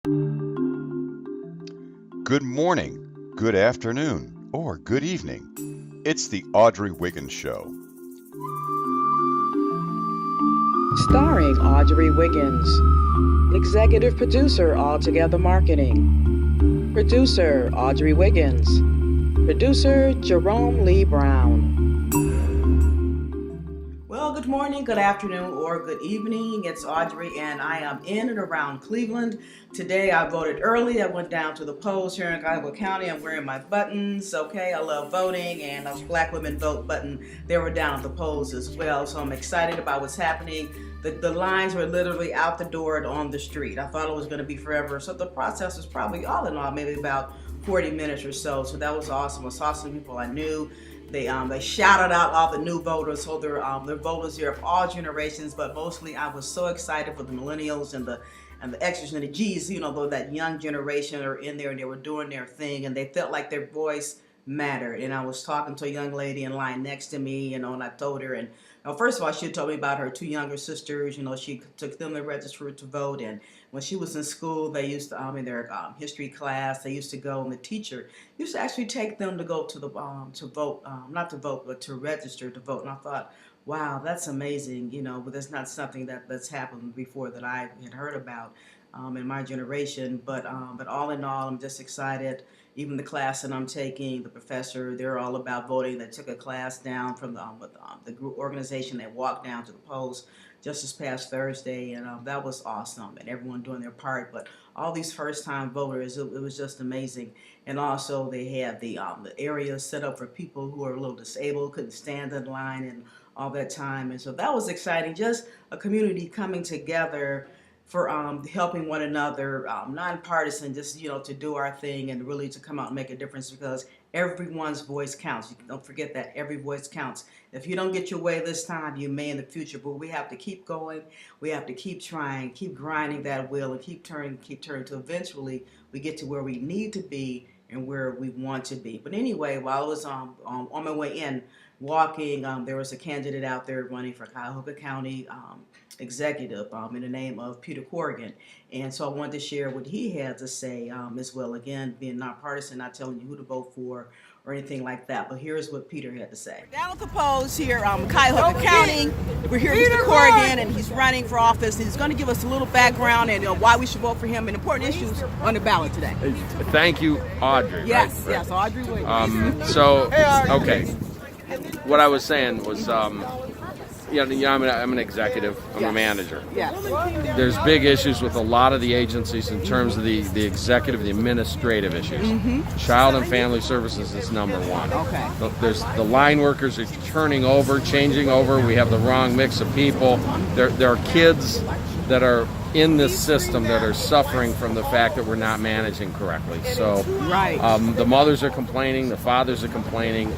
Good morning, good afternoon, or good evening. It's the Audrey Wiggins Show. Starring Audrey Wiggins. Executive producer, Altogether Marketing. Producer, Audrey Wiggins. Producer, Jerome Lee Brown. Well, good morning, good afternoon, or good evening. It's Audrey, and I am in and around Cleveland. Today, I voted early. I went down to the polls here in Cuyahoga County. I'm wearing my buttons, okay? I love voting, and those Black Women Vote button, they were down at the polls as well, so I'm excited about what's happening. The lines were literally out the door and on the street. I thought it was going to be forever, so the process was probably, all in all, maybe about 40 minutes or so, so that was awesome. I saw some people I knew. They shouted out all the new voters, so they're voters here of all generations, but mostly I was so excited for the millennials and the X's and the G's, though that young generation are in there and they were doing their thing and they felt like their voice mattered. And I was talking to a young lady in line next to me, and I told her, and first of all, she told me about her two younger sisters. She took them to register to vote, and when she was in school, they used to, in their history class, they used to go, and the teacher used to actually take them to go to the to vote, not to vote, but to register to vote. And I thought, wow, that's amazing, but that's not something that's happened before that I had heard about in my generation. But all in all, I'm just excited. Even the class that I'm taking, the professor, they're all about voting. They took a class down from the group organization that walked down to the polls just this past Thursday, and that was awesome, and everyone doing their part. But all these first-time voters, it was just amazing. And also they had the area set up for people who are a little disabled, couldn't stand in line and all that time. And so that was exciting, just a community coming together for helping one another, non-partisan, just, to do our thing and really to come out and make a difference, because everyone's voice counts. Don't forget that every voice counts. If you don't get your way this time, you may in the future, but we have to keep going. We have to keep trying, keep grinding that wheel, and keep turning till eventually we get to where we need to be and where we want to be. But anyway, while I was on my way in, walking, there was a candidate out there running for Cuyahoga County executive in the name of Peter Corrigan, and so I wanted to share what he had to say as well. Again, being nonpartisan, not telling you who to vote for or anything like that, but here's what Peter had to say. Down at the polls here, Cuyahoga County. We're here with Mr. Corrigan, and he's running for office. He's going to give us a little background and why we should vote for him and important issues on the ballot today. Thank you, Audrey. Yes, right? Yes, Audrey Wiggins. Okay. What I was saying was, I'm an executive. I'm a manager. Yes. There's big issues with a lot of the agencies in terms of the executive, the administrative issues. Mm-hmm. Child and Family Services is number one. Okay. There's the line workers are turning over, changing over. We have the wrong mix of people. There are kids that are in this system that are suffering from the fact that we're not managing correctly. So right. The mothers are complaining, the fathers are complaining.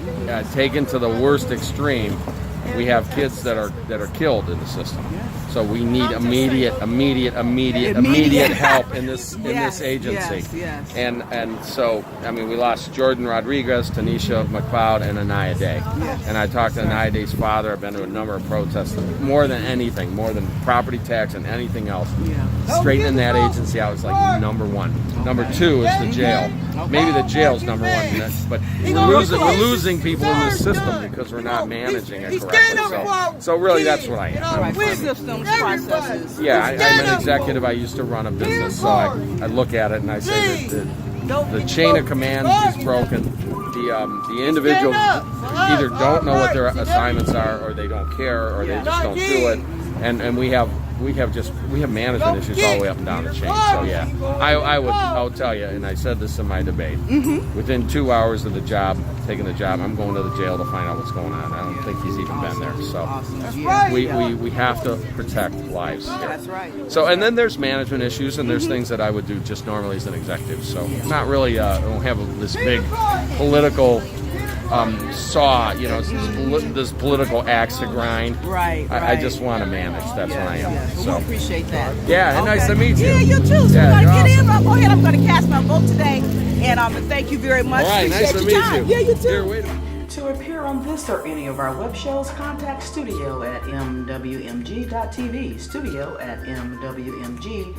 Taken to the worst extreme, we have kids that are killed in the system. So we need immediate help in this agency. Yes. And so we lost Jordan Rodriguez, Tanisha McLeod, and Anaya Day. Yes. And I talked to Anaya Day's father. I've been to a number of protests. More than anything, more than property tax and anything else, straightening that agency out is like number one. Number two is the jail. Maybe the jail's number one, but we're losing people in the system because we're not managing it correctly. So really, that's what I am. Systems, processes. Yeah, I'm an executive. I used to run a business, so I look at it and I say that the chain of command is broken. The individuals either don't know what their assignments are, or they don't care, or they just don't do it. And we have management issues all the way up and down the chain. So yeah, I'll tell you, and I said this in my debate. Mm-hmm. Within 2 hours of taking the job, I'm going to the jail to find out what's going on. I don't think he's even been there. So we have to protect lives here. That's right. So and then there's management issues, and there's things that I would do just normally as an executive. So not really. I don't have this big political this political axe to grind. Right. I just want to manage. That's what I am. Yes. So we appreciate that. Yeah, and nice to meet you. Yeah, you too. So Yeah, I'm going to get awesome. in. Go ahead. I'm going to cast my vote today. And thank you very much. All right, nice to Appreciate your meet time. you. Yeah, you too. Here, wait a minute. To appear on this or any of our web shows, contact studio at mwmg.tv. Studio at mwmg.tv.